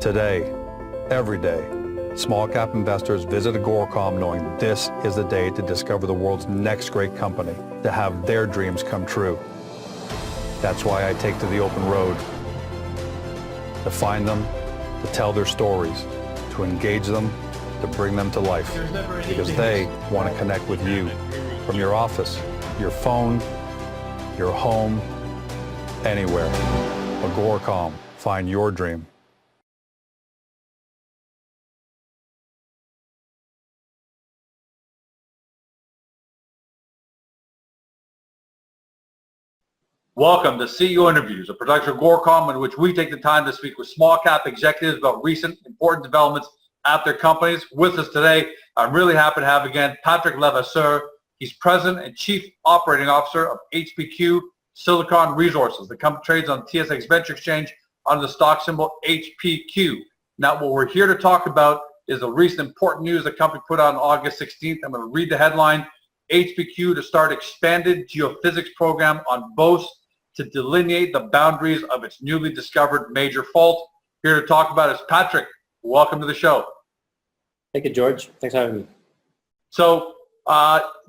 Today, every day, small cap investors visit Agoracom knowing this is the day to discover the world's next great company, to have their dreams come true. That's why I take to the open road, to find them, to tell their stories, to engage them, to bring them to life, because they want to connect with you from your office, your phone, your home, anywhere. Agoracom, find your dream. Welcome to CEO Interviews, a production of Agoracom in which we take the time to speak with small cap executives about recent important developments at their companies. With us today, I'm really happy to have again Patrick Levasseur. He's President and Chief Operating Officer of HPQ Silicon Resources. The company trades on TSX-Venture exchange under the stock symbol HPQ. Now, what we're here to talk about is the recent important news the company put out on August 16th. I'm going to read the headline: HPQ to start expanded geophysics program on Beauce to delineate the boundaries of its newly discovered major fault. Here to talk about is Patrick. Welcome to the show. Thank you, George. Thanks for having me. So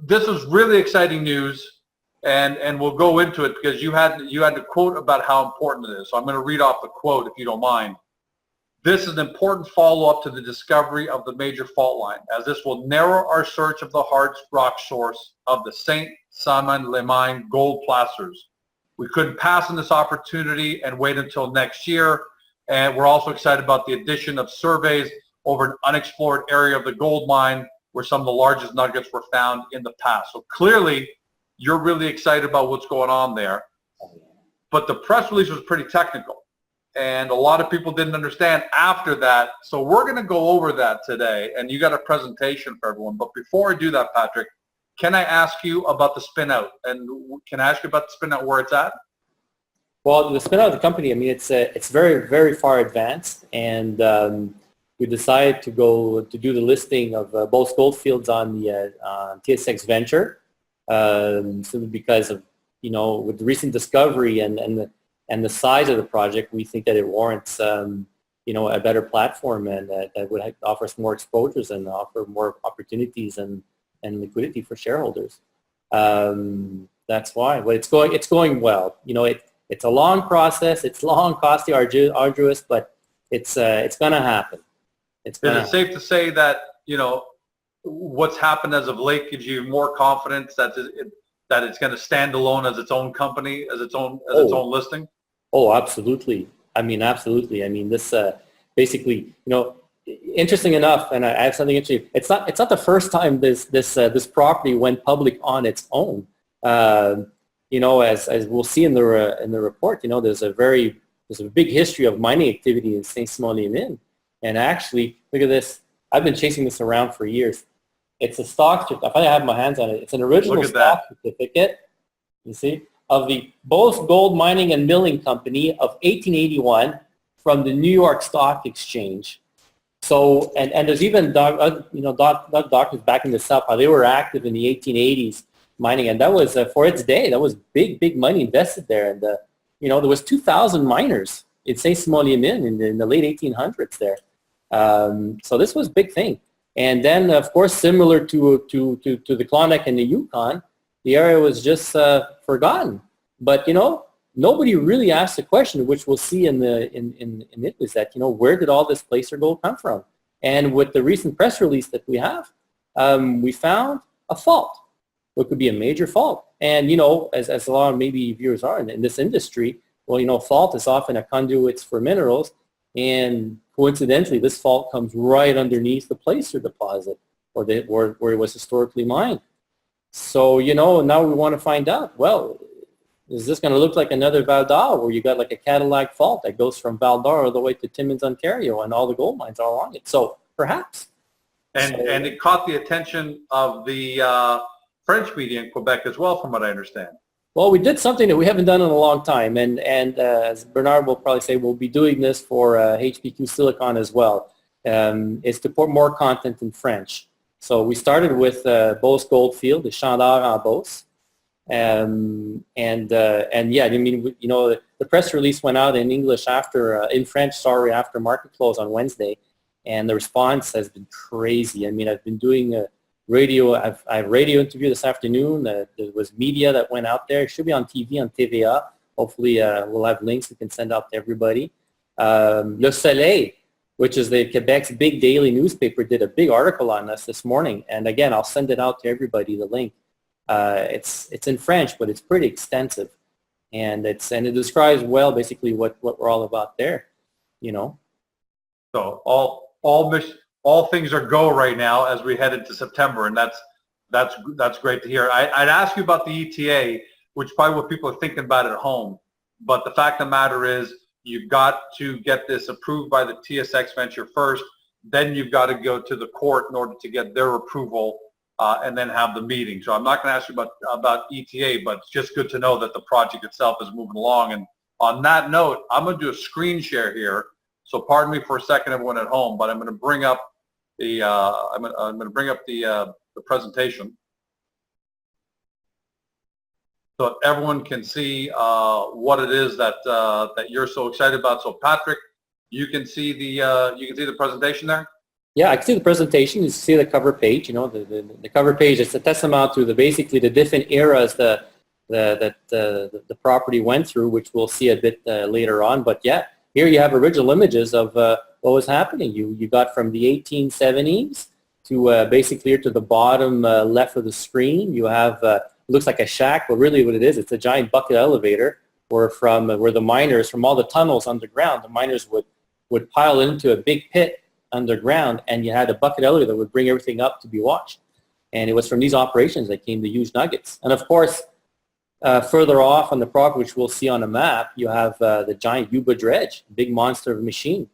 this is really exciting news, and we'll go into it because you had to quote about how important it is. So I'm going to read off the quote if you don't mind. This is an important follow-up to the discovery of the major fault line, as this will narrow our search of the hard rock source of the Saint-Simon-les-Mines gold placers. We couldn't pass on this opportunity and wait until next year. And we're also excited about the addition of surveys over an unexplored area of the gold mine where some of the largest nuggets were found in the past. So clearly, you're really excited about what's going on there. But the press release was pretty technical, and a lot of people didn't understand after that. So we're going to go over that today, and you got a presentation for everyone. But before I do that, Patrick, can I ask you about the spinout? And can I ask you about the spinout, where it's at? Well, the spinout of the company, I mean, it's very, very far advanced, and we decided to go to do the listing of Beauce Gold Fields on the TSX-Venture, simply because of, you know, with the recent discovery and the size of the project, we think that it warrants, you know, a better platform, and that would offer us more exposures and offer more opportunities and liquidity for shareholders. That's why. But it's going well. You know, it's a long process. It's long, costly, arduous, but it's going to happen. Is it safe to say that, you know, what's happened as of late gives you more confidence that it's going to stand alone as its own company, as its own listing? Oh, absolutely. I mean, absolutely. I mean, this basically, you know, interesting enough, and I have something interesting. It's not the first time this property went public on its own. You know, as we'll see in the report, you know, there's a big history of mining activity in Saint-Simon-les-Mines. And actually, look at this. I've been chasing this around for years. It's a stock certificate. I finally have my hands on it. It's an original stock certificate, you see, of the Beauce Gold Mining and Milling Company of 1881 from the New York Stock Exchange. So, and there's even doctors backing this up, how they were active in the 1880s mining, and that was for its day. That was big money invested there, and you know, there was 2,000 miners in Saint-Simon-les-Mines in the late 1800s there. So this was a big thing. And then, of course, similar to the Klondike and the Yukon, the area was just forgotten. But, you know, nobody really asked the question, which we'll see in it, is that, you know, where did all this placer gold come from? And with the recent press release that we have, we found a fault. It could be a major fault. And, you know, as a lot of maybe viewers are in this industry, well, you know, fault is often a conduit for minerals, and coincidentally, this fault comes right underneath the placer deposit, or where it was historically mined. So, you know, now we want to find out, well, is this going to look like another Val d'Or, where you got like a Cadillac fault that goes from Val d'Or all the way to Timmins, Ontario, and all the gold mines are along it? So, perhaps. And it caught the attention of the French media in Quebec as well, from what I understand. Well, we did something that we haven't done in a long time, and as Bernard will probably say, we'll be doing this for HPQ Silicon as well, is to put more content in French. So we started with Beauce Gold Field, the Champ d'Or en Beauce, And yeah, I mean, you know, the press release went out in English in French, sorry, after market close on Wednesday, and the response has been crazy. I mean, I've been doing a radio interview this afternoon. There was media that went out there. It should be on TV, on TVA. Hopefully, we'll have links we can send out to everybody. Le Soleil, which is the Quebec's big daily newspaper, did a big article on us this morning. And again, I'll send it out to everybody, the link. It's in French, but it's pretty extensive. And it describes well basically what we're all about there, you know. So all things are go right now as we head into September, and that's great to hear. I'd ask you about the ETA, which is probably what people are thinking about at home. But the fact of the matter is, you've got to get this approved by the TSX-Venture first. Then you've got to go to the court in order to get their approval, and then have the meeting. So I'm not going to ask you about ETA, but it's just good to know that the project itself is moving along. And on that note, I'm going to do a screen share here. So pardon me for a second, everyone at home, but I'm going to bring up the the presentation so that everyone can see what it is that that you're so excited about. So Patrick, you can see the presentation there. Yeah, I can see the presentation. You see the cover page. You know, the cover page is a testament to basically the different eras that the property went through, which we'll see a bit later on. But yeah, here you have original images of what was happening. You got from the 1870s to basically here to the bottom left of the screen. You have looks like a shack, but really what it is, it's a giant bucket elevator where the miners, from all the tunnels underground, the miners would pile into a big pit underground, and you had a bucket elevator that would bring everything up to be washed. And it was from these operations that came the huge nuggets. And of course, further off on the property, which we'll see on a map, you have the giant Yuba dredge, big monster of a machine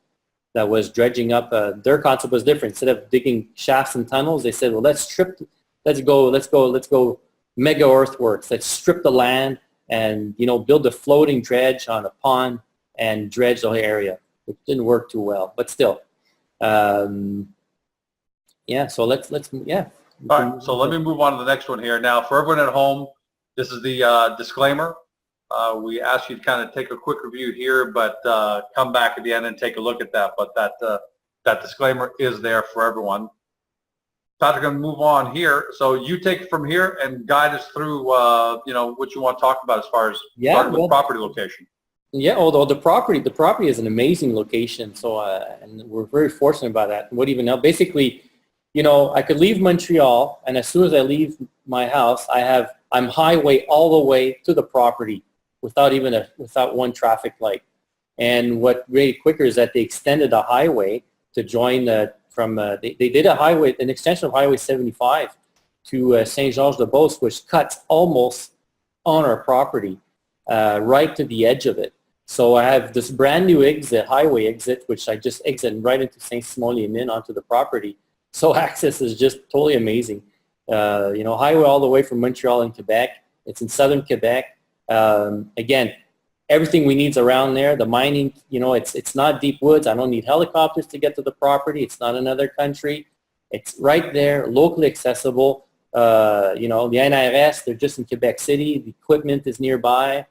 that was dredging up. Their concept was different. Instead of digging shafts and tunnels, they said, well, let's go mega earthworks. Let's strip the land and, you know, build a floating dredge on a pond and dredge the whole area. It didn't work too well, but still. Yeah, so let's yeah. All right, so let me move on to the next one here. Now, for everyone at home, this is the disclaimer. We ask you to kind of take a quick review here, but come back at the end and take a look at that. But that disclaimer is there for everyone. Patrick, I'm going to move on here. So you take it from here and guide us through, you know, what you want to talk about as far as starting with property location. Yeah, although the property is an amazing location, so and we're very fortunate about that. What even now, basically, you know, I could leave Montreal, and as soon as I leave my house, I'm highway all the way to the property without one traffic light. And what made it quicker is that they extended the highway to join they did an extension of Highway 75 to Saint-Georges-de-Beauce, which cuts almost on our property, right to the edge of it. So I have this brand new highway exit, which I just exit right into Saint-Simon-les-Mines onto the property. So access is just totally amazing. You know, highway all the way from Montreal and Quebec. It's in southern Quebec. Again, everything we need is around there. The mining, you know, it's not deep woods. I don't need helicopters to get to the property. It's not another country. It's right there, locally accessible. You know, the NRS, they're just in Quebec City. The equipment is nearby.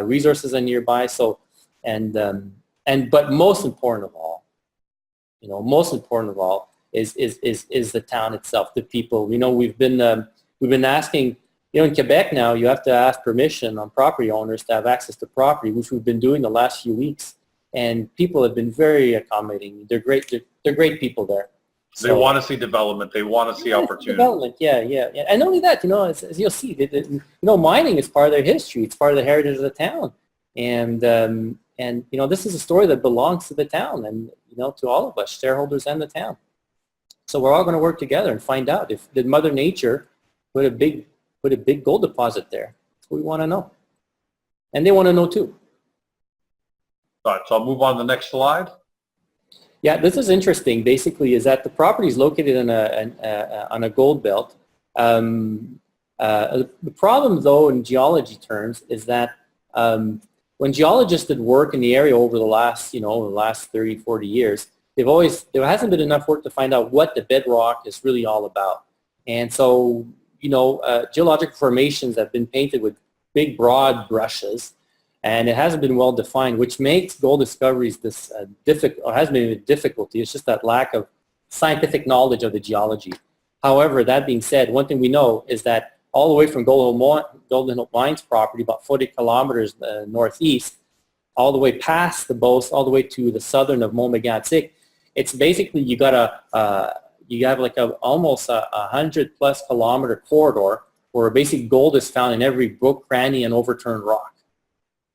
Resources are nearby. So, but most important of all, you know, is the town itself, the people. You know, we've been asking, you know, in Quebec now, you have to ask permission on property owners to have access to property, which we've been doing the last few weeks. And people have been very accommodating. They're great. They're great people there. So, they want to see development. They want to see opportunity. Development, yeah. And not only that, you know, as you'll see, you know, mining is part of their history. It's part of the heritage of the town. And you know, this is a story that belongs to the town and, you know, to all of us, shareholders and the town. So we're all going to work together and find out if did Mother Nature put a big gold deposit there. That's what we want to know. And they want to know too. All right, so I'll move on to the next slide. Yeah, this is interesting. Basically, is that the property is located on a gold belt. The problem, though, in geology terms, is that when geologists did work in the area over the last 30, 40 years, there hasn't been enough work to find out what the bedrock is really all about. And so geological formations have been painted with big, broad brushes, and it hasn't been well defined, which makes gold discoveries this difficult, or has been a difficulty. It's just that lack of scientific knowledge of the geology. However, that being said, one thing we know is that all the way from Golden Hill Mines property, about 40 kilometers northeast, all the way past the Beauce, all the way to the southern of Montmégantic, it's basically you have like almost a 100+ kilometer corridor where basically gold is found in every brook, cranny, and overturned rock,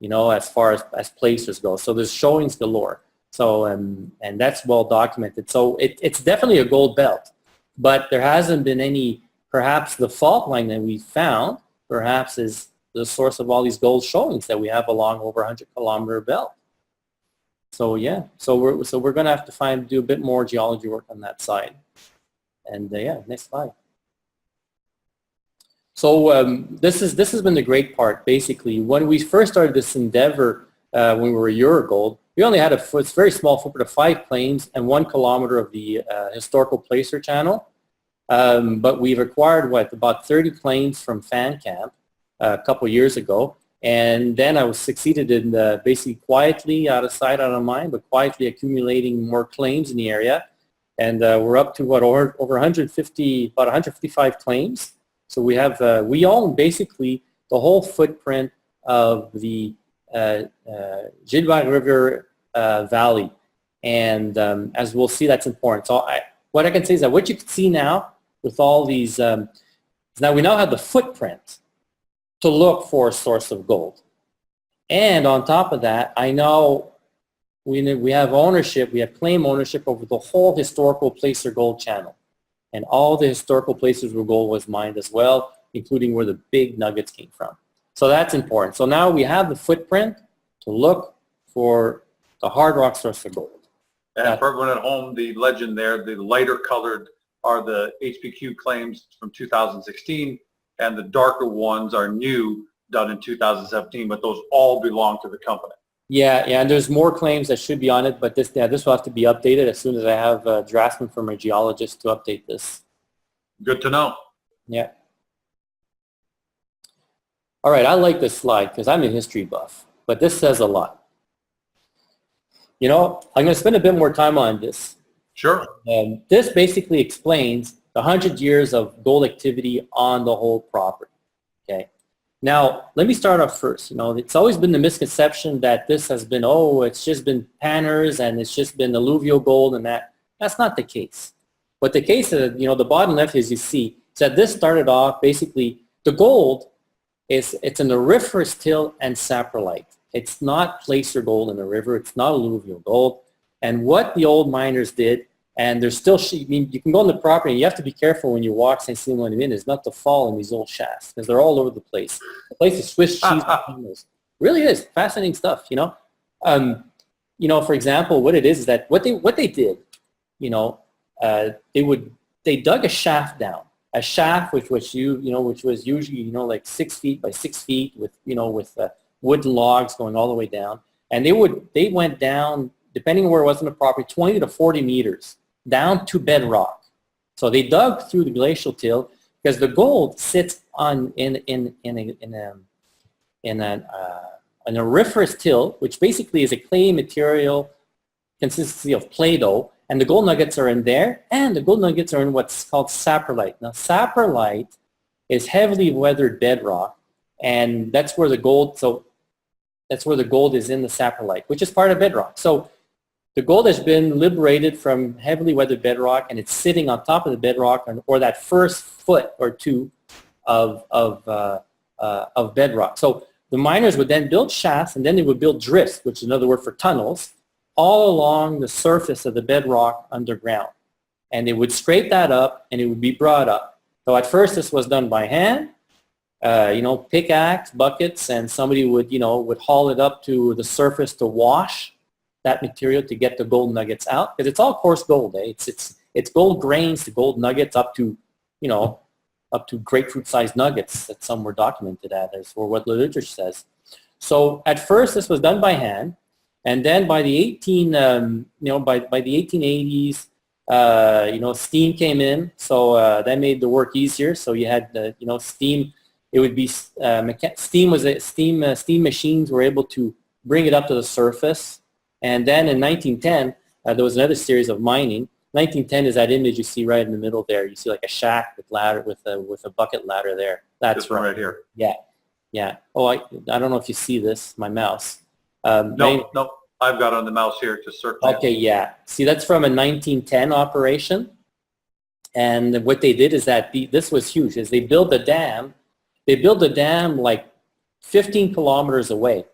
as far as placers go. So there's showings galore. So, and that's well documented. So it's definitely a gold belt, but there hasn't been any, perhaps the fault line that we found, perhaps is the source of all these gold showings that we have along over 100-kilometer belt. So yeah, so we're going to have to do a bit more geology work on that side. And yeah, next slide. So this has been the great part. Basically, when we first started this endeavor, when we were Eurogold, we only had a very small footprint of 5 claims and 1 kilometer of the historical placer channel. But we've acquired about 30 claims from FanCamp a couple years ago, and then I was succeeded in basically quietly, out of sight, out of mind, but quietly accumulating more claims in the area, and we're up to over 150, about 155 claims. So we have we own basically the whole footprint of the Gilbert River Valley, and as we'll see, that's important. So what I can say is that what you can see now with all these, now we now have the footprint to look for a source of gold. And on top of that, I know we have ownership, we have claim ownership over the whole historical placer gold channel. And all the historical places where gold was mined as well, including where the big nuggets came from. So that's important. So now we have the footprint to look for the hard rock source of gold. And for everyone at home, the legend there, the lighter colored are the HPQ claims from 2016, and the darker ones are new, done in 2017, but those all belong to the company. Yeah, and there's more claims that should be on it, but this will have to be updated as soon as I have a draftsman from a geologist to update this. Good to know. Yeah. All right, I like this slide because I'm a history buff, but this says a lot. I'm going to spend a bit more time on this. Sure. This basically explains the 100 years of gold activity on the whole property. Okay. Now, let me start off first. It's always been the misconception that this has been, it's just been panners and it's just been alluvial gold and that. That's not the case. But the case is, the bottom left, as you see, is that this started off basically, the gold it's an auriferous till and saprolite. It's not placer gold in the river. It's not alluvial gold. And what the old miners did, and there's still, you can go on the property and you have to be careful when you walk St. Simon is not to fall in these old shafts because they're all over the place. The place is Swiss cheese. Really is fascinating stuff, for example, what it is that what they did, they dug a shaft down, a shaft which was usually like 6 feet by 6 feet with wooden logs going all the way down, and they went down, depending on where it was on the property, 20 to 40 meters down to bedrock. So they dug through the glacial till because the gold sits in an auriferous till, which basically is a clay material consistency of Play-Doh, and the gold nuggets are in there, and the gold nuggets are in what's called saprolite. Now, saprolite is heavily weathered bedrock, and that's where the gold is in the saprolite, which is part of bedrock. So the gold has been liberated from heavily weathered bedrock, and it's sitting on top of the bedrock, or that first foot or two of bedrock. So the miners would then build shafts, and then they would build drifts, which is another word for tunnels, all along the surface of the bedrock underground. And they would scrape that up, and it would be brought up. So at first, this was done by hand, pickaxe, buckets, and somebody would haul it up to the surface to wash that material to get the gold nuggets out, because it's all coarse gold. It's gold grains to gold nuggets up to grapefruit-sized nuggets that some were documented or what literature says. So at first this was done by hand, and then by the 1880s, Steam came in, so that made the work easier. So you had, steam. It would be steam machines were able to bring it up to the surface. And then in 1910, there was another series of mining. 1910 is that image you see right in the middle there. You see like a shack with ladder with a bucket ladder there. That's this one right here. Yeah. Oh, I don't know if you see this. My mouse. No. I've got on the mouse here to search. Okay, yeah. See, that's from a 1910 operation. And what they did is that this was huge. Is they built a dam. They built a dam like 15 kilometers away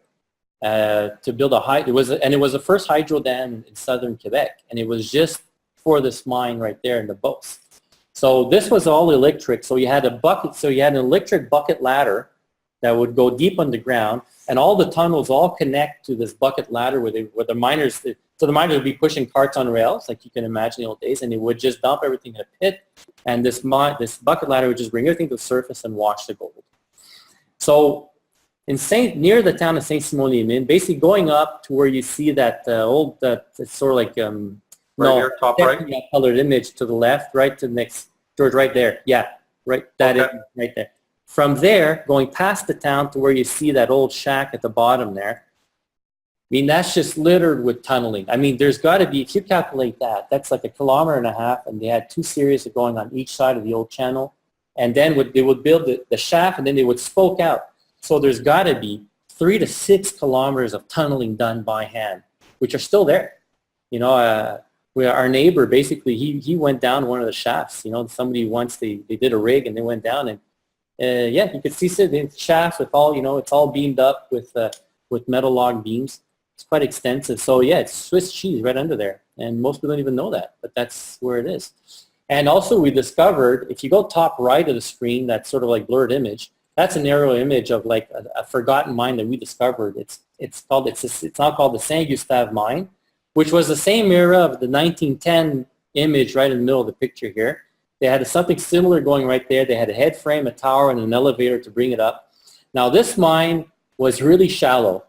to build it was the first hydro dam in southern Quebec, and it was just for this mine right there in the Beauce. So this was all electric. So you had an electric bucket ladder that would go deep underground, and all the tunnels all connect to this bucket ladder where the miners would be pushing carts on rails, like you can imagine in the old days, and they would just dump everything in a pit, and this bucket ladder would just bring everything to the surface and wash the gold. So near the town of Saint-Simon-les-Mines, basically going up to where you see that it's sort of like right here, top right, colored image to the left, right to the next, George, right there, yeah, right, that okay. is right there. From there, going past the town to where you see that old shack at the bottom there, I mean, that's just littered with tunneling. I mean, there's got to be, if you calculate that, that's like 1.5 kilometers, and they had 2 series going on each side of the old channel. And then they would build the shaft, and then they would spoke out. So there's got to be 3 to 6 kilometers of tunneling done by hand, which are still there. Our neighbor, basically, he went down one of the shafts. Somebody once, they did a rig, and they went down, and you could see the shaft with all, it's all beamed up with metal log beams. It's quite extensive. So yeah, it's Swiss cheese right under there. And most people don't even know that, but that's where it is. And also we discovered, if you go top right of the screen, that sort of like blurred image, that's an aerial image of like a forgotten mine that we discovered. It's now called the Saint-Gustave mine, which was the same era of the 1910 image right in the middle of the picture here. They had something similar going right there. They had a head frame, a tower, and an elevator to bring it up. Now this mine was really shallow.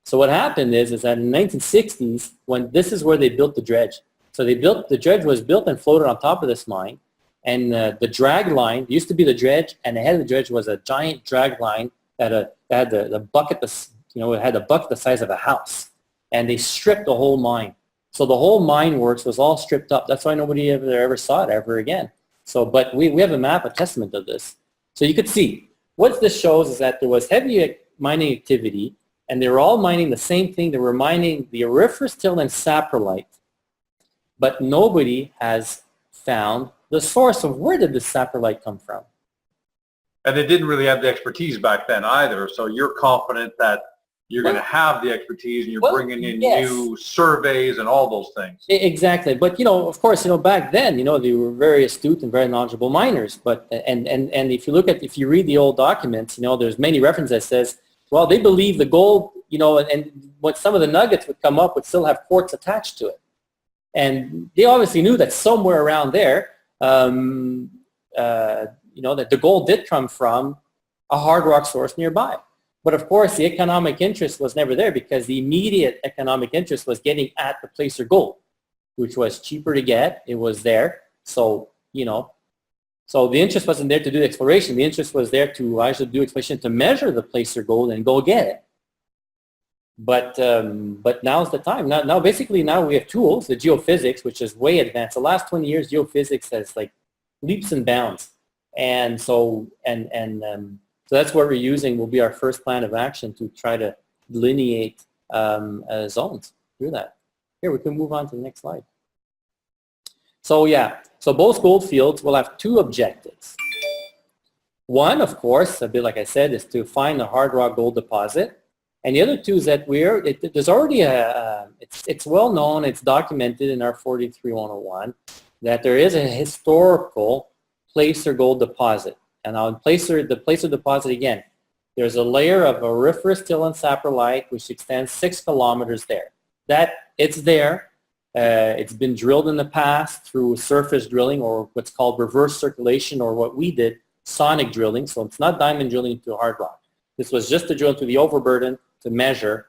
So what happened is that in the 1960s, this is where they built the dredge. So the dredge was built and floated on top of this mine. And the drag line, used to be the dredge, and the head of the dredge was a giant drag line that had the bucket, it had a bucket the size of a house. And they stripped the whole mine. So the whole mine works was all stripped up. That's why nobody ever saw it ever again. So, but we have a map, a testament of this. So you could see, what this shows is that there was heavy mining activity, and they were all mining the same thing. They were mining the auriferous till and saprolite. But nobody has found the source of where did the saprolite come from. And they didn't really have the expertise back then either. So you're confident that you're going to have the expertise, and you're bringing in new surveys and all those things. Exactly. But, of course, back then, they were very astute and very knowledgeable miners. But, and if you read the old documents, there's many references that says, well, they believe the gold, and what some of the nuggets would come up would still have quartz attached to it. And they obviously knew that somewhere around there, that the gold did come from a hard rock source nearby. But of course, the economic interest was never there, because the immediate economic interest was getting at the placer gold, which was cheaper to get. It was there. So, so the interest wasn't there to do the exploration. The interest was there to actually do exploration to measure the placer gold and go get it. But now's the time. Now we have tools, the geophysics, which is way advanced. The last 20 years, geophysics has like leaps and bounds. And so, so that's what we're using will be our first plan of action to try to delineate zones through that. Here, we can move on to the next slide. So yeah, so Beauce Gold Fields will have 2 objectives. One, of course, a bit like I said, is to find the hard rock gold deposit. And the other 2 is that there's already it's well known, it's documented in our 43-101 that there is a historical placer gold deposit. And on the placer deposit, again, there's a layer of auriferous till and saprolite which extends 6 kilometers there. It's there. It's been drilled in the past through surface drilling, or what's called reverse circulation, or what we did, sonic drilling. So it's not diamond drilling into hard rock. This was just to drill into the overburden to measure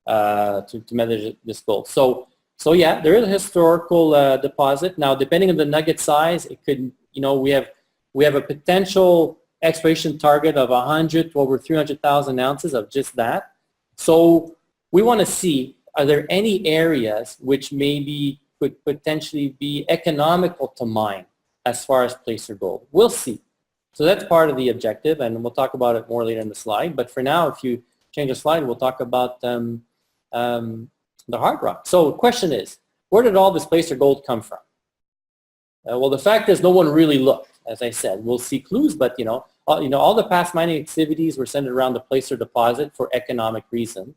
measure this gold. So So yeah, there is a historical deposit. Now, depending on the nugget size, it could, we have a potential exploration target of 100 to over 300,000 ounces of just that. So we want to see, are there any areas which maybe could potentially be economical to mine as far as placer gold? We'll see. So that's part of the objective, and we'll talk about it more later in the slide. But for now, if you change the slide, we'll talk about the hard rock. So the question is, where did all this placer gold come from? Well, the fact is no one really looked. As I said, we'll see clues, but all the past mining activities were centered around the placer deposit for economic reason.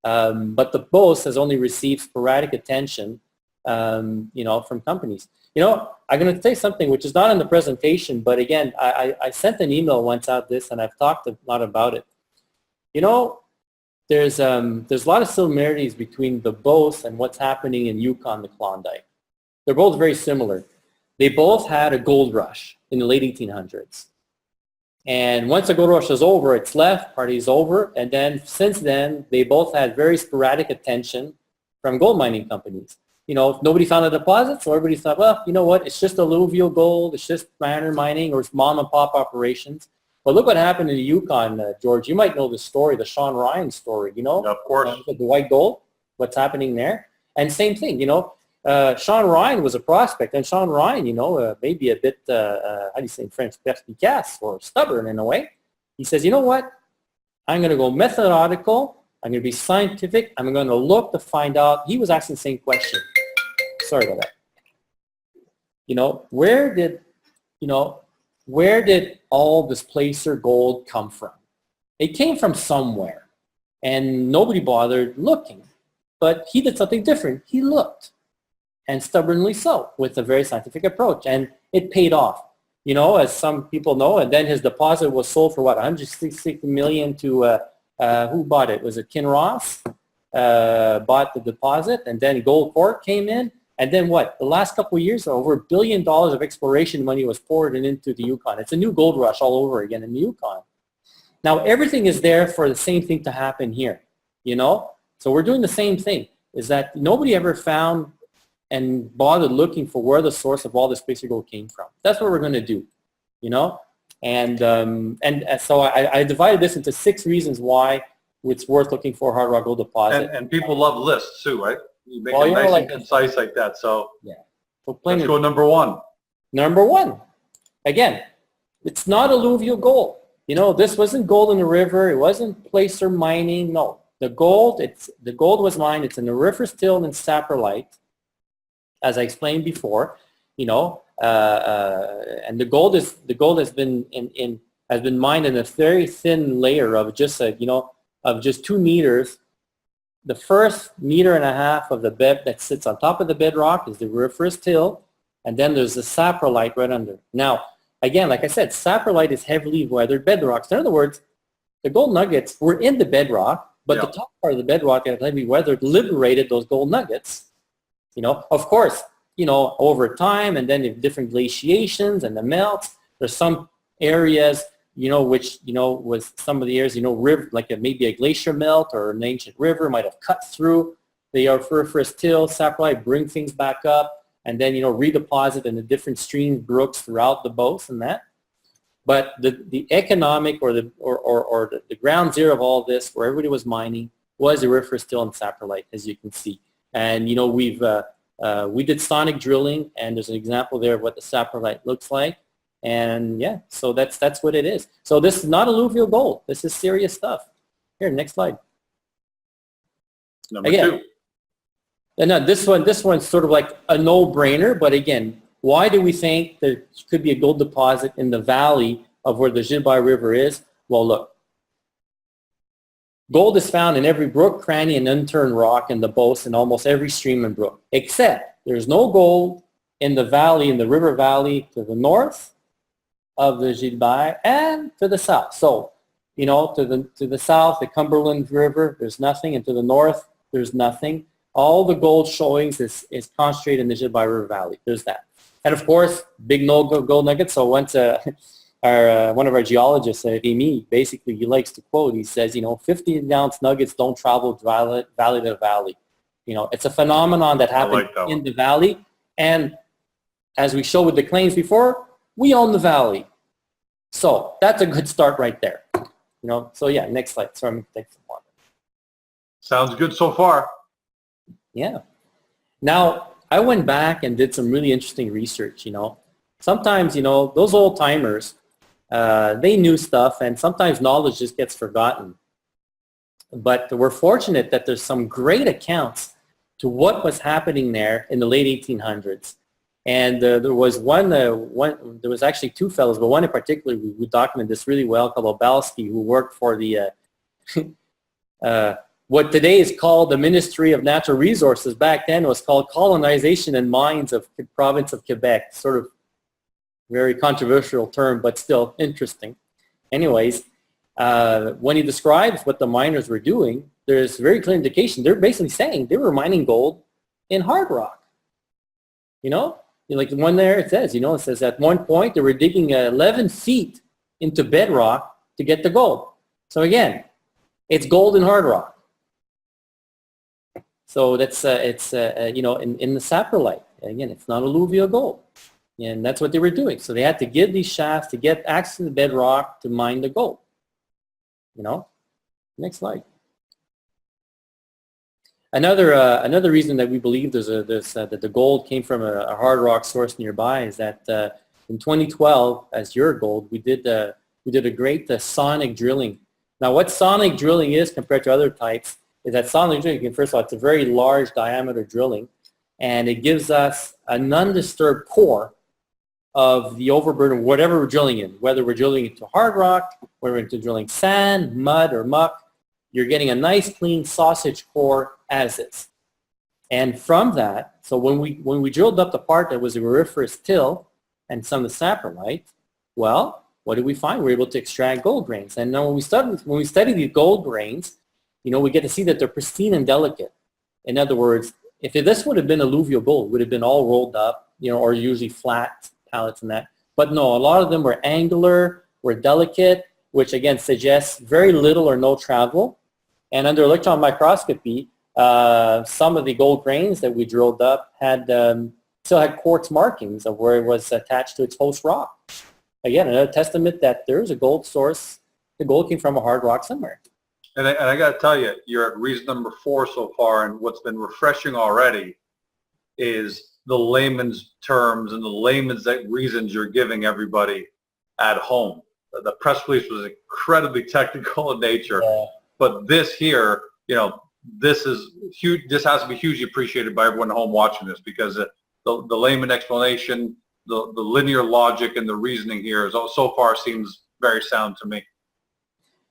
But the Beauce has only received sporadic attention, from companies. I'm going to say something which is not in the presentation, but again, I sent an email once out this, and I've talked a lot about it. There's a lot of similarities between the Beauce and what's happening in Yukon, the Klondike. They're both very similar. They both had a gold rush in the late 1800s. And once the gold rush is over, it's left, party's over, and then since then, they both had very sporadic attention from gold mining companies. Nobody found a deposit, so everybody thought, well, you know what, it's just alluvial gold, it's just minor mining, or it's mom and pop operations. But look what happened in the Yukon, George. You might know the story, the Sean Ryan story, Of course. the white gold, what's happening there. And same thing, Sean Ryan was a prospect, and Sean Ryan, maybe a bit, how do you say in French, perspicace, or stubborn in a way. He says, you know what, I'm going to go methodical, I'm going to be scientific, I'm going to look to find out. He was asking the same question. Sorry about that. Where did all this placer gold come from? It came from somewhere, and nobody bothered looking. But he did something different. He looked, and stubbornly so, with a very scientific approach, and it paid off. As some people know, and then his deposit was sold for what, 160 million to, who bought it? Was it Kinross? Bought the deposit, and then Goldcorp came in. And then what? The last couple of years, over $1 billion of exploration money was poured into the Yukon. It's a new gold rush all over again in the Yukon. Now, everything is there for the same thing to happen here, So we're doing the same thing, is that nobody ever found and bothered looking for where the source of all this placer gold came from. That's what we're going to do, And so I divided this into 6 reasons why it's worth looking for a hard rock gold deposit. And people love lists too, right? You make it nice and concise like that. So yeah. Let's go number 1. Number 1. Again, it's not alluvial gold. This wasn't gold in the river. It wasn't placer mining. No. The gold was mined. It's an auriferous till and saprolite, as I explained before. And the gold has been mined in a very thin layer of just 2 meters. The first 1.5 meters of the bed that sits on top of the bedrock is the auriferous till, and then there's the saprolite right under. Now, again, like I said, saprolite is heavily weathered bedrocks. In other words, the gold nuggets were in the bedrock, but the top part of the bedrock that heavily weathered liberated those gold nuggets. Of course, over time, and then different glaciations and the melts, there's some areas which, was some of the areas, river, like maybe a glacier melt or an ancient river might have cut through the auriferous till, saprolite, bring things back up, and then, redeposit in the different streams, brooks throughout the Beauce and that. But the economic or the ground zero of all this, where everybody was mining, was auriferous till and saprolite, as you can see. And, we did sonic drilling, and there's an example there of what the saprolite looks like. And yeah, so that's what it is. So this is not alluvial gold. This is serious stuff. Here, next slide. Number 2. And now this one's sort of like a no-brainer, but again, why do we think there could be a gold deposit in the valley of where the Gilbert River is? Well, look, gold is found in every brook, cranny, and unturned rock in the Beauce and almost every stream and brook, except there's no gold in the valley, in the river valley to the north of the Gilbert and to the south. So, to the south, the Cumberland River, there's nothing, and to the north, there's nothing. All the gold showings is concentrated in the Gilbert River Valley. There's that. And of course, big no gold nuggets. So once one of our geologists, Rémi, basically he likes to quote, he says, 50-ounce nuggets don't travel valley to valley. You know, it's a phenomenon that happened like that in one. the valley. And as we showed with the claims before, we own the valley. So that's a good start right there. You know, so yeah, next slide. Sorry, I'm going to take some water. Sounds good so far. Yeah. Now, I went back and did some really interesting research, you know. Sometimes, you know, those old timers, they knew stuff, and sometimes knowledge just gets forgotten. But we're fortunate that there's some great accounts to what was happening there in the late 1800s. And there was there was actually two fellows, but one in particular who documented this really well, called Obalski, who worked for the what today is called the Ministry of Natural Resources. Back then it was called Colonization and Mines of the Province of Quebec. Sort of very controversial term, but still interesting. Anyways, when he describes what the miners were doing, there's very clear indication. They're basically saying they were mining gold in hard rock. You know, like the one there, it says, you know, it says at one point they were digging 11 feet into bedrock to get the gold. So again, it's gold in hard rock. So that's, you know, in the saprolite. Again, it's not alluvial gold. And that's what they were doing. So they had to give these shafts to get access to the bedrock to mine the gold. You know, next slide. Another reason that we believe that the gold came from a hard rock source nearby is that in 2012, as your gold, we did a great sonic drilling. Now, what sonic drilling is compared to other types is that sonic drilling, first of all, it's a very large diameter drilling, and it gives us an undisturbed core of the overburden, whatever we're drilling in, whether we're drilling into hard rock, whether we're into drilling sand, mud, or muck, you're getting a nice clean sausage core as is. And from that, so when we drilled up the part that was the auriferous till and some of the saprolite, well, what did we find? We were able to extract gold grains. And now when we study these gold grains, you know, we get to see that they're pristine and delicate. In other words, if this would have been alluvial gold, it would have been all rolled up, you know, or usually flat pellets and that. But no, a lot of them were angular, were delicate, which again suggests very little or no travel. And under electron microscopy, some of the gold grains that we drilled up had still had quartz markings of where it was attached to its host rock. Again, another testament that there is a gold source. The gold came from a hard rock somewhere. And I got to tell you, you're at reason number 4 so far, and what's been refreshing already is the layman's terms and the layman's reasons you're giving everybody at home. The press release was incredibly technical in nature, but this here, you know, this is huge. This has to be hugely appreciated by everyone at home watching this, because the layman explanation, the linear logic, and the reasoning here is so far seems very sound to me.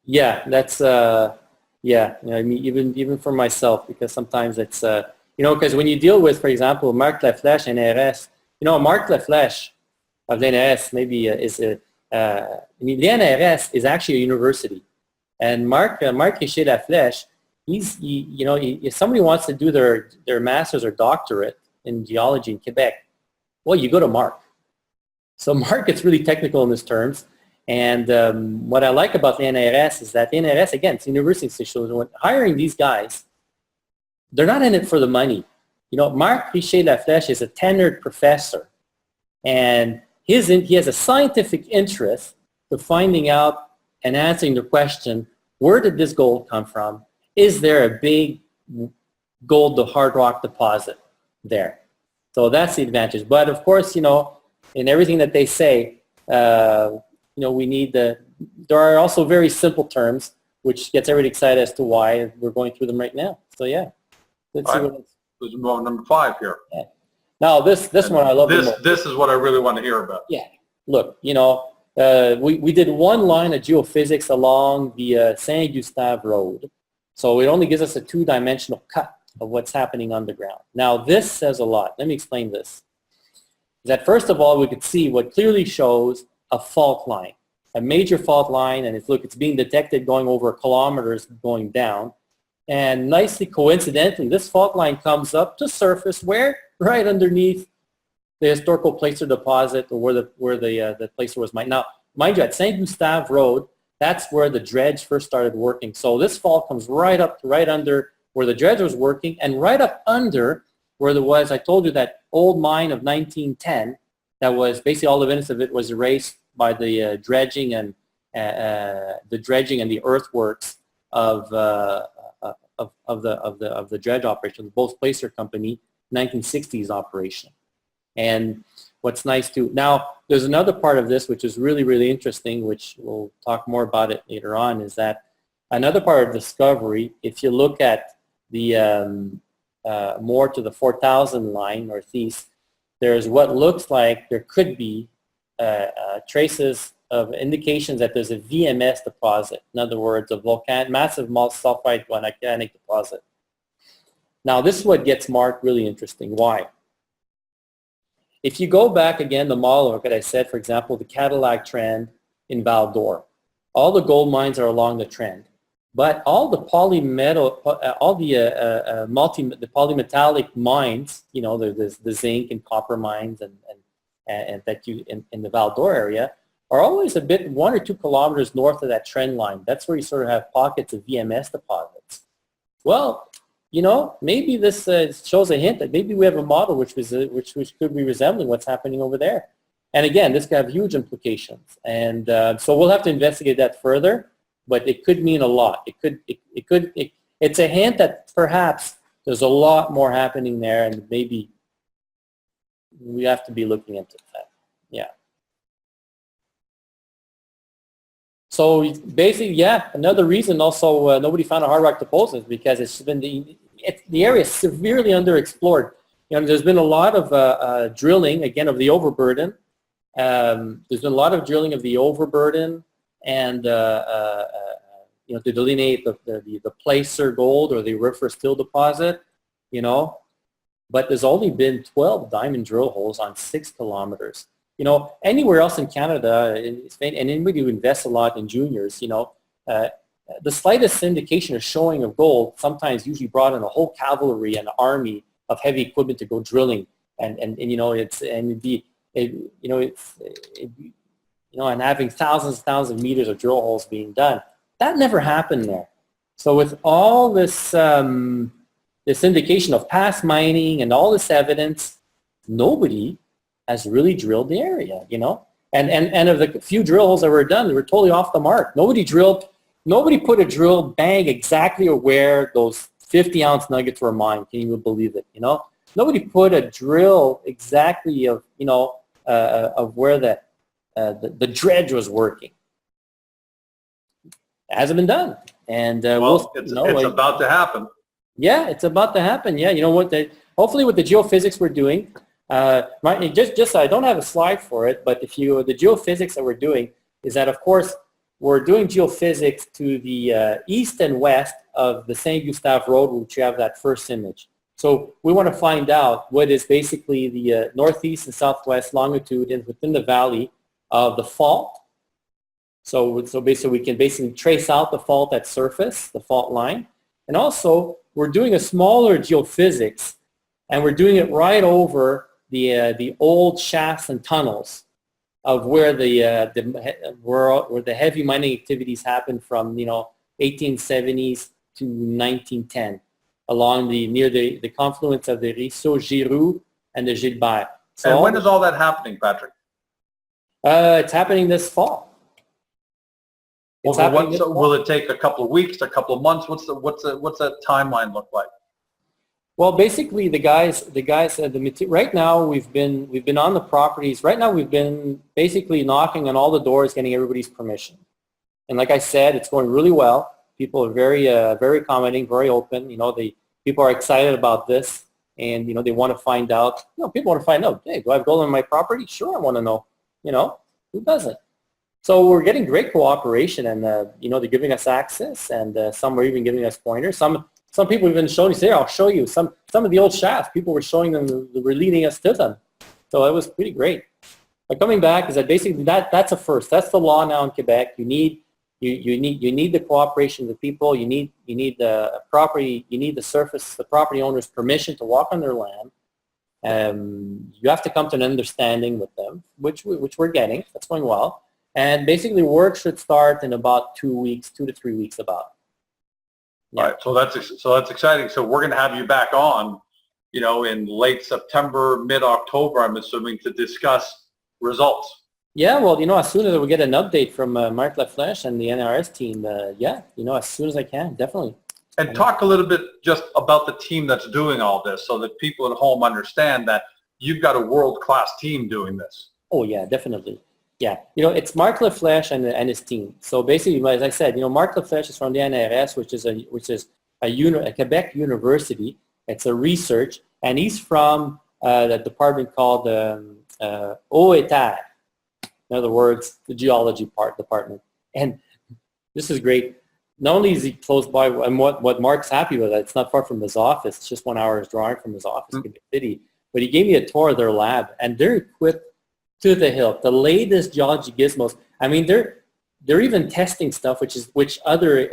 Yeah, that's yeah. You know, I mean, even for myself, because sometimes it's you know, because when you deal with, for example, Marc Laflèche and NRS, you know, Marc Laflèche of the NRS maybe is I mean, the NRS is actually a university, and Marc Richer Laflèche, you know, if somebody wants to do their master's or doctorate in geology in Quebec, well, you go to Marc. So Marc gets really technical in his terms. And what I like about the NRS is that the NRS, again, it's a university institution. When hiring these guys, they're not in it for the money. You know, Marc Richer Laflèche is a tenured professor, and he has a scientific interest to finding out and answering the question, where did this gold come from? Is there a big gold to hard rock deposit there? So that's the advantage. But of course, you know, in everything that they say, you know, we need there are also very simple terms, which gets everybody excited as to why we're going through them right now. So yeah, let's see what it's. This is number 5 here. Yeah. Now this one I love. This is what I really want to hear about. Yeah. Look, you know, we did one line of geophysics along the Saint-Gustave Road, so it only gives us a 2-dimensional cut of what's happening underground. Now this says a lot. Let me explain this. That first of all, we could see what clearly shows a fault line, a major fault line, and it's being detected going over kilometers going down. And nicely coincidentally, this fault line comes up to surface where? Right underneath the historical placer deposit, or where the placer was mined. Now, mind you, at Saint-Gustave Road, that's where the dredge first started working. So this fault comes right under where the dredge was working, and right up under where there was, I told you, that old mine of 1910 that was basically all the evidence of it was erased by the dredging and the earthworks of the dredge operation, the Beauce Placer Company 1960s operation. And what's nice too, now there's another part of this which is really, really interesting, which we'll talk more about it later on, is that another part of discovery, if you look at the more to the 4,000 line northeast, there's what looks like there could be traces of indications that there's a VMS deposit. In other words, a massive sulfide volcanic deposit. Now this is what gets marked really interesting. Why? If you go back again, the model, like I said, for example, the Cadillac trend in Val d'Or, all the gold mines are along the trend, but all the polymetal, all the polymetallic mines, you know, there's the zinc and copper mines and that you in the Val d'Or area, are always a bit 1 or 2 kilometers north of that trend line. That's where you sort of have pockets of VMS deposits. Well, you know, maybe this shows a hint that maybe we have a model which could be resembling what's happening over there. And again, this could have huge implications. And so we'll have to investigate that further, but it could mean a lot. It's a hint that perhaps there's a lot more happening there, and maybe we have to be looking into that. Yeah. So basically, yeah, another reason also nobody found a hard rock deposit is because it's been the area is severely underexplored. You know, there's been a lot of drilling, again, of the overburden. There's been a lot of drilling of the overburden and, you know, to delineate the placer gold or the river still deposit, you know. But there's only been 12 diamond drill holes on 6 kilometers. You know, anywhere else in Canada, and anybody who invests a lot in juniors, you know, the slightest indication or showing of gold sometimes usually brought in a whole cavalry and army of heavy equipment to go drilling, and you know, and having thousands of meters of drill holes being done. That never happened there. So with all this this indication of past mining and all this evidence, nobody has really drilled the area, you know. And of the few drill holes that were done, they were totally off the mark. Nobody put a drill bang exactly where those 50-ounce nuggets were mined. Can you believe it? You know, nobody put a drill exactly of, you know, of where the dredge was working. It hasn't been done, and it's about to happen. Yeah, it's about to happen. Yeah, you know what? Hopefully, with the geophysics we're doing, just I don't have a slide for it, but the geophysics that we're doing is that, of course, we're doing geophysics to the east and west of the Saint Gustave Road, which you have that first image. So we want to find out what is basically the northeast and southwest longitude within the valley of the fault. So basically we can basically trace out the fault at surface, the fault line. And also we're doing a smaller geophysics, and we're doing it right over the old shafts and tunnels of where where the heavy mining activities happened from, you know, 1870s to 1910, along near the confluence of the Ruisseau Giroux and the Gilbert. So and when is all that happening, Patrick? It's happening this fall. Will it take a couple of weeks, a couple of months? What's that timeline look like? Well, basically, the guys right now we've been on the properties. Right now, we've been basically knocking on all the doors, getting everybody's permission. And like I said, it's going really well. People are very accommodating, very open. You know, people are excited about this, and you know, they want to find out. You know, people want to find out. Hey, do I have gold on my property? Sure, I want to know. You know, who doesn't? So we're getting great cooperation, and you know, they're giving us access, and some are even giving us pointers. Some people even showed us, here, I'll show you. Some of the old shafts, people were showing them, we're leading us to them. So it was pretty great. But coming back is that basically that's a first. That's the law now in Quebec. You need the cooperation of the people. You need the property. You need the property owner's permission to walk on their land. You have to come to an understanding with them, which we're getting. That's going well. And basically, work should start in about 2 weeks, 2 to 3 weeks about. All right, so that's exciting. So we're going to have you back on, in late September, mid-October, I'm assuming, to discuss results. Yeah, well, as soon as we get an update from Mark Laflèche and the NRS team, as soon as I can, definitely. And talk a little bit just about the team that's doing all this so that people at home understand that you've got a world-class team doing this. Oh, yeah, definitely. Yeah, it's Mark Laflèche and his team. So basically, as I said, Mark Laflèche is from the NRS, which is a Quebec university. It's a research, and he's from the department called Eau et Terre. In other words, the geology department. And this is great. Not only is he close by, and what Mark's happy with, it's not far from his office. It's just 1 hour's drive from his office in the city. But he gave me a tour of their lab, and they're equipped to the hilt. The latest geology gizmos. I mean, they're even testing stuff which other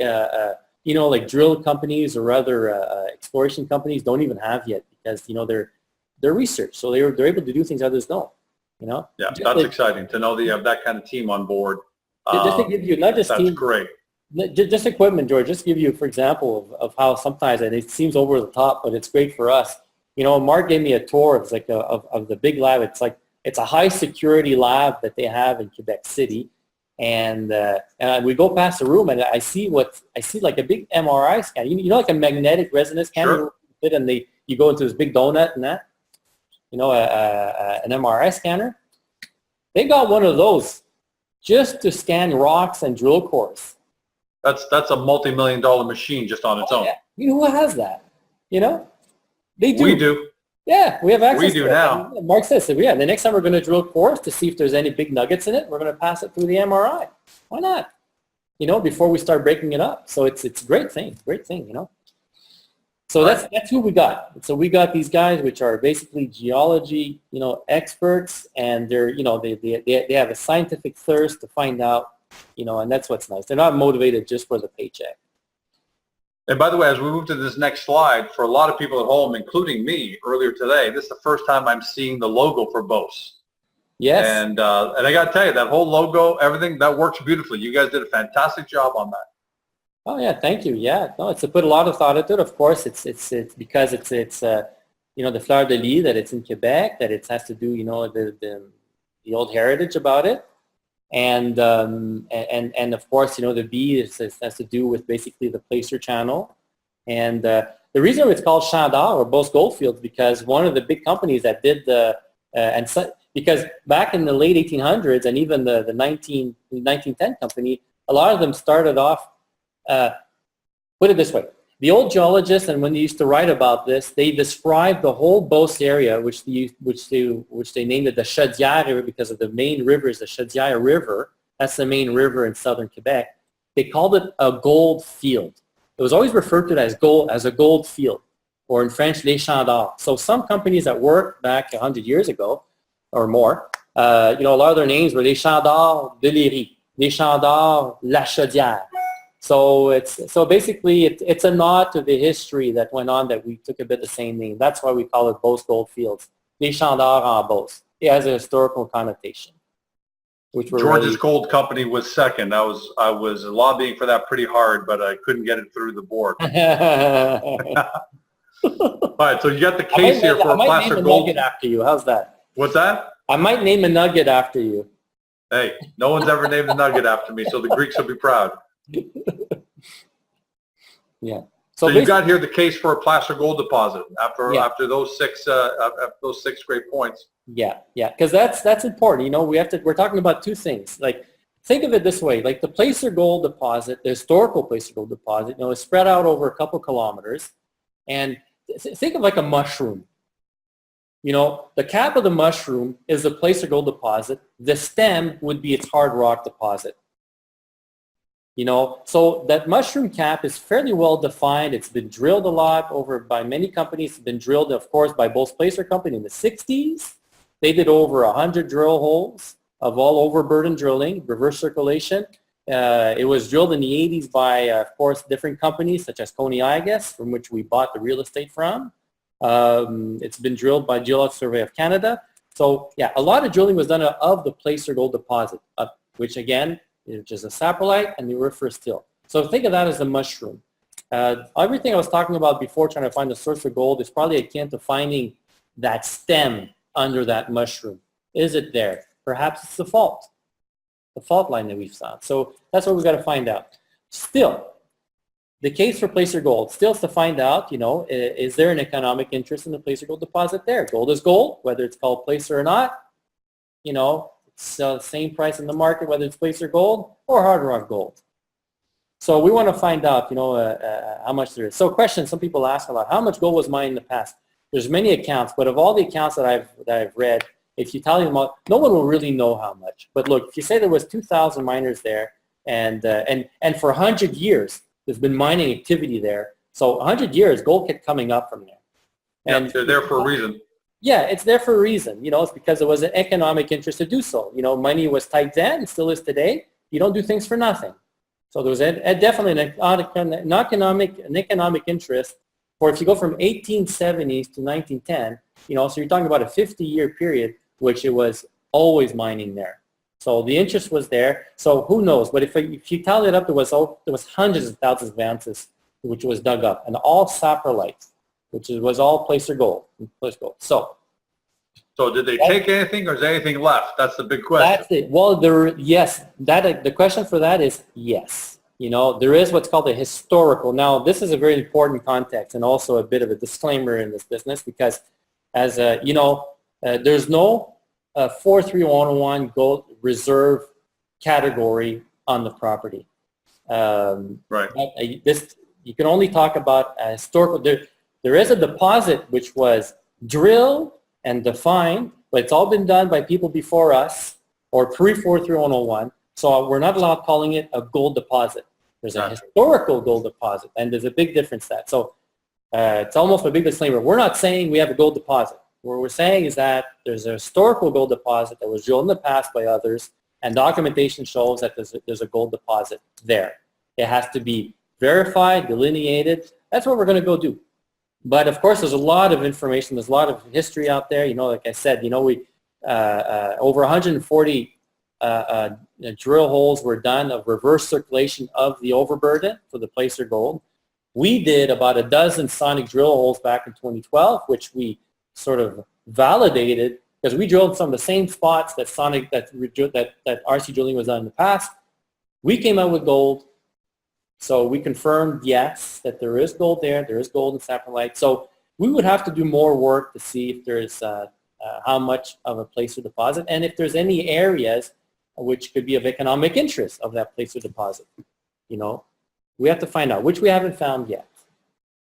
like drill companies or other exploration companies don't even have yet, because they're research, so they're able to do things others don't. Yeah, that's exciting to know that you have that kind of team on board. Just to give you not just that's team, great. Just equipment, George. Just to give you, for example, of how sometimes, and it seems over the top, but it's great for us. Mark gave me a tour. It's like of the big lab. It's a high security lab that they have in Quebec City, and we go past the room, and I see like a big MRI scan. Like a magnetic resonance scanner, Sure. and you go into this big donut and that. An MRI scanner. They got one of those just to scan rocks and drill cores. That's a multi-million-dollar machine just on its own. Yeah. Who has that? They do. We do. Yeah, we have access We do to it. now. And Mark says, the next time we're going to drill cores to see if there's any big nuggets in it, we're going to pass it through the MRI. Why not? Before we start breaking it up. So it's a great thing. So that's who we got. So we got these guys, which are basically geology, experts, and they're, they have a scientific thirst to find out, and that's what's nice. They're not motivated just for the paycheck. And by the way, as we move to this next slide, for a lot of people at home, including me earlier today, this is the first time I'm seeing the logo for Beauce. Yes. And I got to tell you, that whole logo, everything, that works beautifully. You guys did a fantastic job on that. Oh yeah, thank you. Yeah, no, it's put a lot of thought into it. Of course, it's because it's the fleur de lis, that it's in Quebec, that it has to do the old heritage about it, and of course the B has to do with basically the placer channel, and the reason it's called Champ d'Or or Beauce Gold Fields, because one of the big companies that did because back in the late 1800s and even the 1910 company, a lot of them started off. Put it this way, the old geologists, and when they used to write about this, they described the whole Beauce area, which they named it the Chaudière River because of the main river is the Chaudière River. That's the main river in southern Quebec. They called it a gold field. It was always referred to as a gold field, or in French, les champs d'or. So some companies that worked back 100 years ago or more, a lot of their names were les champs d'or de Léry, les champs d'or la Chaudière. So basically it's a nod to the history that went on, that we took a bit the same name. That's why we call it Beauce Gold Fields. Les Champs d'Or en Beauce. It has a historical connotation. George's Gold Company was second. I was lobbying for that pretty hard, but I couldn't get it through the board. All right, so you got the case here for a placer gold. I might name a nugget after you. How's that? What's that? I might name a nugget after you. Hey, no one's ever named a nugget after me, so the Greeks will be proud. Yeah. So you got here the case for a placer gold deposit after those six great points. Yeah, because that's important. We're talking about two things. Like, think of it this way: like the placer gold deposit, the historical placer gold deposit, is spread out over a couple kilometers, and think of like a mushroom. The cap of the mushroom is the placer gold deposit. The stem would be its hard rock deposit. So that mushroom cap is fairly well defined. It's been drilled a lot by many companies. It's been drilled, of course, by Beauce Placer Company in the 60s. They did over 100 drill holes of all overburden drilling, reverse circulation. It was drilled in the 80s by, of course, different companies such as Coney Igas, from which we bought the real estate from. It's been drilled by Geological Survey of Canada. So, yeah, a lot of drilling was done of the placer gold deposit, which, again, which is a saprolite and the auriferous till. So think of that as the mushroom. Everything I was talking about before, trying to find the source of gold, is probably akin to finding that stem under that mushroom. Is it there? Perhaps it's the fault line that we've found. So that's what we've got to find out. Still, the case for placer gold still is to find out, is there an economic interest in the placer gold deposit there? Gold is gold, whether it's called placer or not. It's the same price in the market, whether it's placer gold or hard rock gold. So we want to find out, how much there is. So question some people ask a lot, how much gold was mined in the past? There's many accounts, but of all the accounts that I've read, if you tell them all, no one will really know how much. But look, if you say there was 2,000 miners there, and for 100 years, there's been mining activity there. So 100 years, gold kept coming up from there. And they're there for a reason. Yeah, it's there for a reason. It's because there was an economic interest to do so. Money was tight then, and still is today. You don't do things for nothing. So there was definitely an economic interest. Or if you go from 1870s to 1910, so you're talking about a 50-year period, which it was always mining there. So the interest was there. So who knows? But if you tally it up, there was hundreds of thousands of ounces which was dug up, and all saprolite, which was all placer gold. So did they take anything, or is there anything left? That's the big question. That's it. Well, yes. The question for that is yes. There is what's called a historical. Now, this is a very important context and also a bit of a disclaimer in this business because, as there's no 43101 gold reserve category on the property. Right. You can only talk about a historical. There is a deposit which was drilled and defined, but it's all been done by people before us or pre-43101. So we're not allowed calling it a gold deposit. There's a historical gold deposit, and there's a big difference that. So it's almost a big disclaimer. We're not saying we have a gold deposit. What we're saying is that there's a historical gold deposit that was drilled in the past by others, and documentation shows that there's a gold deposit there. It has to be verified, delineated. That's what we're going to go do. But of course, there's a lot of information. There's a lot of history out there. Like I said, we over 140 drill holes were done of reverse circulation of the overburden for the placer gold. We did about a dozen sonic drill holes back in 2012, which we sort of validated because we drilled some of the same spots that RC drilling was done in the past. We came out with gold. So we confirmed, yes, that there is gold there. There is gold in saprolite. So we would have to do more work to see if there's how much of a placer deposit and if there's any areas which could be of economic interest of that placer deposit. We have to find out, which we haven't found yet.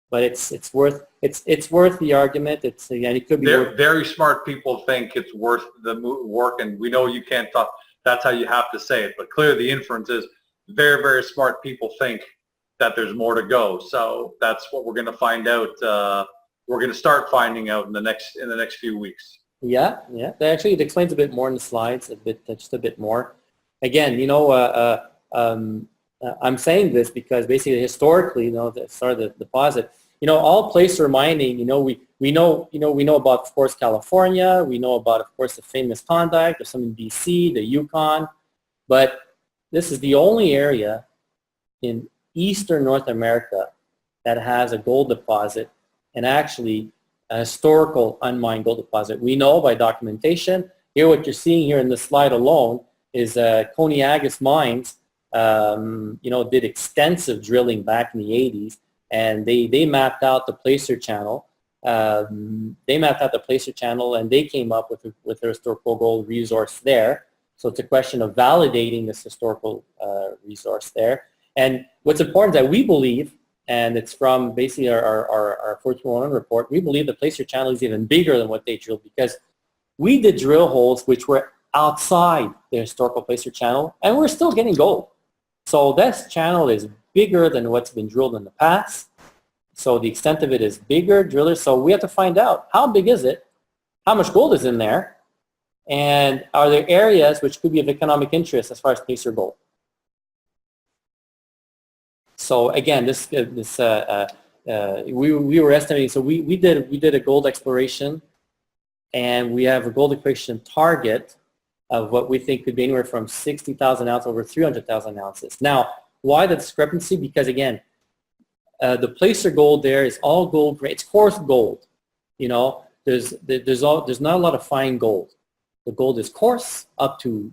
But it's worth the argument. It could be. Very smart people think it's worth the work, and we know you can't talk. That's how you have to say it. But clearly, the inference is very, very smart people think that there's more to go. So that's what we're going to find out. We're going to start finding out in the next few weeks. Yeah. Actually, it explains a bit more in the slides, just a bit more. Again, I'm saying this because basically historically, the start of the deposit, all placer mining, we know about, of course, California. We know about, of course, the famous Klondike. There's some in BC, the Yukon, but this is the only area in eastern North America that has a gold deposit and actually a historical unmined gold deposit. We know by documentation. Here, what you're seeing here in this slide alone is Coniagus Mines, did extensive drilling back in the 80s, and they mapped out the placer channel. And they came up with a historical gold resource there. So it's a question of validating this historical resource there. And what's important that we believe, and it's from basically our 421 report, we believe the placer channel is even bigger than what they drilled because we did drill holes which were outside the historical placer channel, and we're still getting gold. So this channel is bigger than what's been drilled in the past. So the extent of it is bigger, drillers. So we have to find out how big is it, how much gold is in there, and are there areas which could be of economic interest as far as placer gold. So again, we were estimating. So we did a gold exploration, and we have a gold exploration target of what we think could be anywhere from 60,000 ounces over 300,000 ounces. Now, why the discrepancy? Because again, The placer gold there is all gold. It's coarse gold. You know, there's not a lot of fine gold. The gold is coarse up to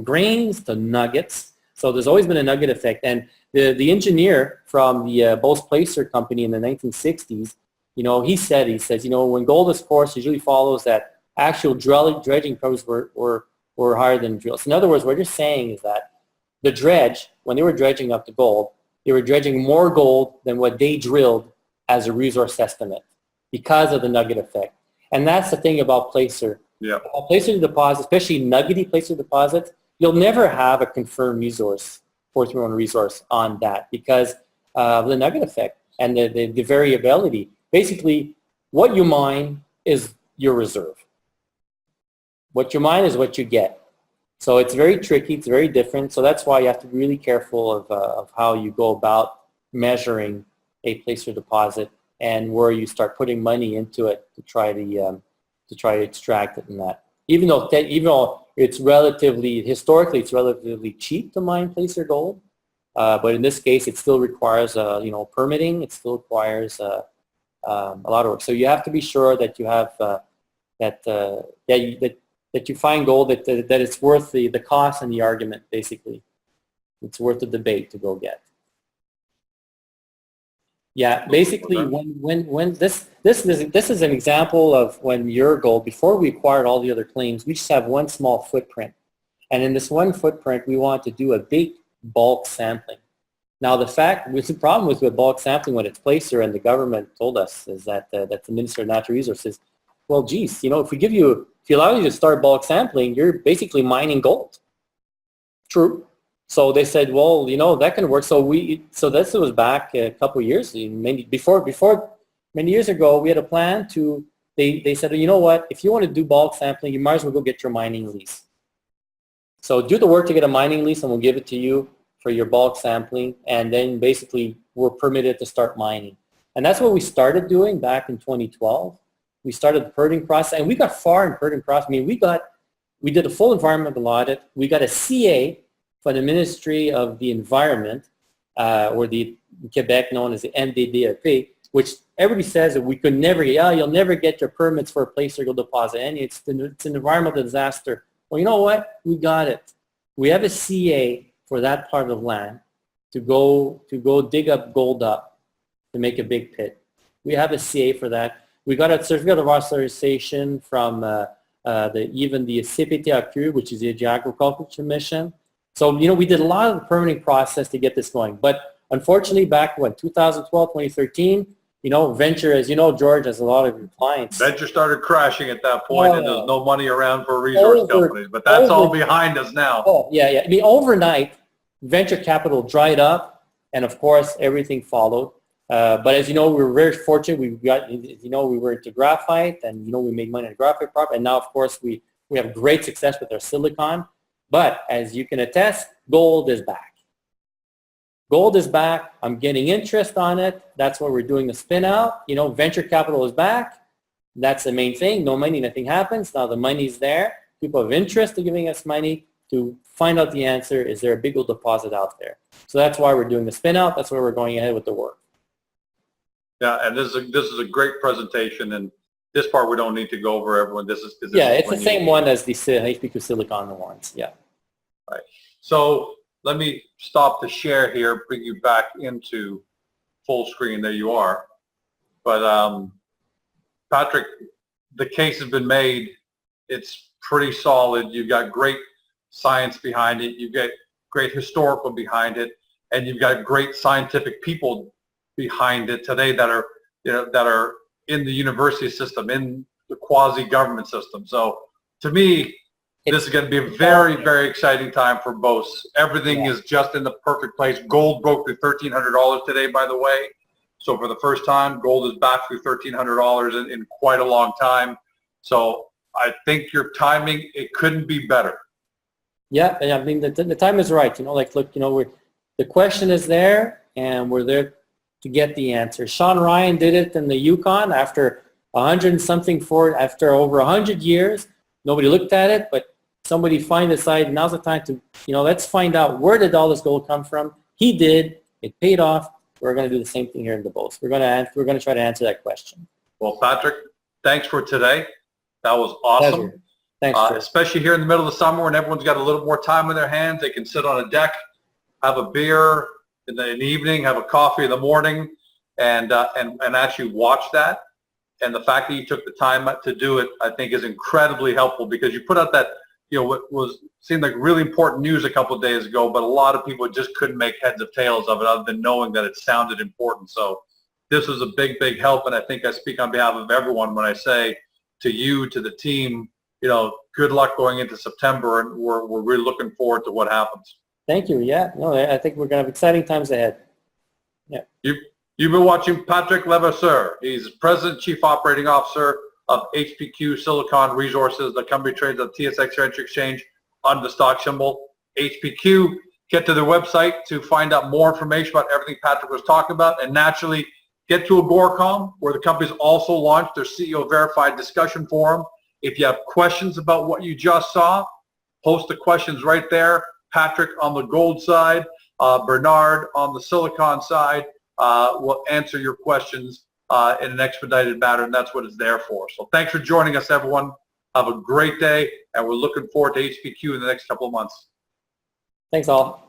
grains to nuggets. So there's always been a nugget effect. And the engineer from the Beauce Placer company in the 1960s, he says, when gold is coarse, it usually follows that actual dredging probes were higher than drills. In other words, what you're saying is that the dredge, when they were dredging up the gold, they were dredging more gold than what they drilled as a resource estimate because of the nugget effect. And that's the thing about placer. Yeah. Placer deposits, especially nuggety placer deposits, you'll never have a confirmed resource, 431 resource on that because of the nugget effect and the variability. Basically, what you mine is your reserve. What you mine is what you get. So it's very tricky. It's very different. So that's why you have to be really careful of how you go about measuring a placer deposit and where you start putting money into it to try to extract it in that. Even though it's historically it's relatively cheap to mine placer gold, but in this case it still requires permitting. It still requires a lot of work. So you have to be sure that you have that you find gold that it's worth the cost and the argument. Basically, it's worth the debate to go get. Yeah, basically, when this is an example of when your gold, before we acquired all the other claims, we just have one small footprint, and in this one footprint, we want to do a big bulk sampling. Now, the problem with bulk sampling when it's placer, and the government told us is that the Minister of Natural Resources, well, geez, if you allow you to start bulk sampling, you're basically mining gold. True. So they said, well, that can work. So this was back a couple of years, many years ago, we had a plan to, they said, you know what, if you want to do bulk sampling, you might as well go get your mining lease. So do the work to get a mining lease and we'll give it to you for your bulk sampling. And then basically we're permitted to start mining. And that's what we started doing back in 2012. We started the permitting process and we got far in permitting process. I mean, we did a full environmental audit. We got a CA for the Ministry of the Environment, or the in Quebec known as the MDDRP, which everybody says that we could never, you'll never get your permits for a placer gold deposit, and it's an environmental disaster. Well, you know what? We got it. We have a CA for that part of land to go dig up gold up to make a big pit. We have a CA for that. We got a certificate of authorization from even the CPTAQ, which is the Geological Commission. So, we did a lot of the permitting process to get this going. But unfortunately, back when 2012, 2013, Venture, as you know, George, has a lot of your clients. Venture started crashing at that point, and there's no money around for resource companies. But that's all behind us now. Oh, yeah. I mean, overnight, venture capital dried up, and of course, everything followed. But as you know, we were very fortunate. We were into graphite, and we made money on graphite property. And now, of course, we have great success with our silicon. But as you can attest, gold is back. Gold is back. I'm getting interest on it. That's why we're doing the spin out. Venture capital is back. That's the main thing. No money, nothing happens. Now the money's there. People have interest in giving us money to find out the answer. Is there a big gold deposit out there? So that's why we're doing the spin out. That's why we're going ahead with the work. Yeah, and this is a great presentation, and this part we don't need to go over, everyone. It's the same one as the HPQ silicon ones. Yeah. Right. So let me stop the share here, bring you back into full screen. There you are. But Patrick, the case has been made. It's pretty solid. You've got great science behind it. You've got great historical behind it, and you've got great scientific people behind it today that are in the university system, in the quasi-government system. So to me, this is going to be a very, very exciting time for Beauce. Everything is just in the perfect place. Gold broke through $1,300 today, by the way. So for the first time, gold is back through $1,300 in quite a long time. So I think your timing, it couldn't be better. Yeah, I mean, the time is right. Look, the question is there, and we're there to get the answer. Sean Ryan did it in the Yukon after 100 and something after over 100 years. Nobody looked at it, but somebody finally decided now's the time to, let's find out where did all this gold come from. He did. It paid off we're going to do the same thing here in the Beauce. We're going to try to answer that question. Well, Patrick, thanks for today. That was awesome. Pleasure. Thanks, Joe. Especially here in the middle of the summer when everyone's got a little more time in their hands. They can sit on a deck, have a beer in the evening, have a coffee in the morning, and actually watch that. And the fact that you took the time to do it, I think, is incredibly helpful, because you put out that, what seemed like really important news a couple of days ago, but a lot of people just couldn't make heads or tails of it other than knowing that it sounded important. So this was a big, big help, and I think I speak on behalf of everyone when I say to you, to the team, good luck going into September, and we're really looking forward to what happens. Thank you. Yeah, no, I think we're going to have exciting times ahead. Yeah. You've been watching Patrick Levasseur. He's President, Chief Operating Officer of HPQ Silicon Resources. The company trades on TSX-Venture exchange under the stock symbol HPQ. Get to their website to find out more information about everything Patrick was talking about, and naturally get to Agoracom, where the company's also launched their CEO Verified discussion forum. If you have questions about what you just saw, post the questions right there. Patrick on the gold side, Bernard on the silicon side will answer your questions in an expedited manner, and that's what it's there for. So thanks for joining us, everyone. Have a great day, and we're looking forward to HPQ in the next couple of months. Thanks all.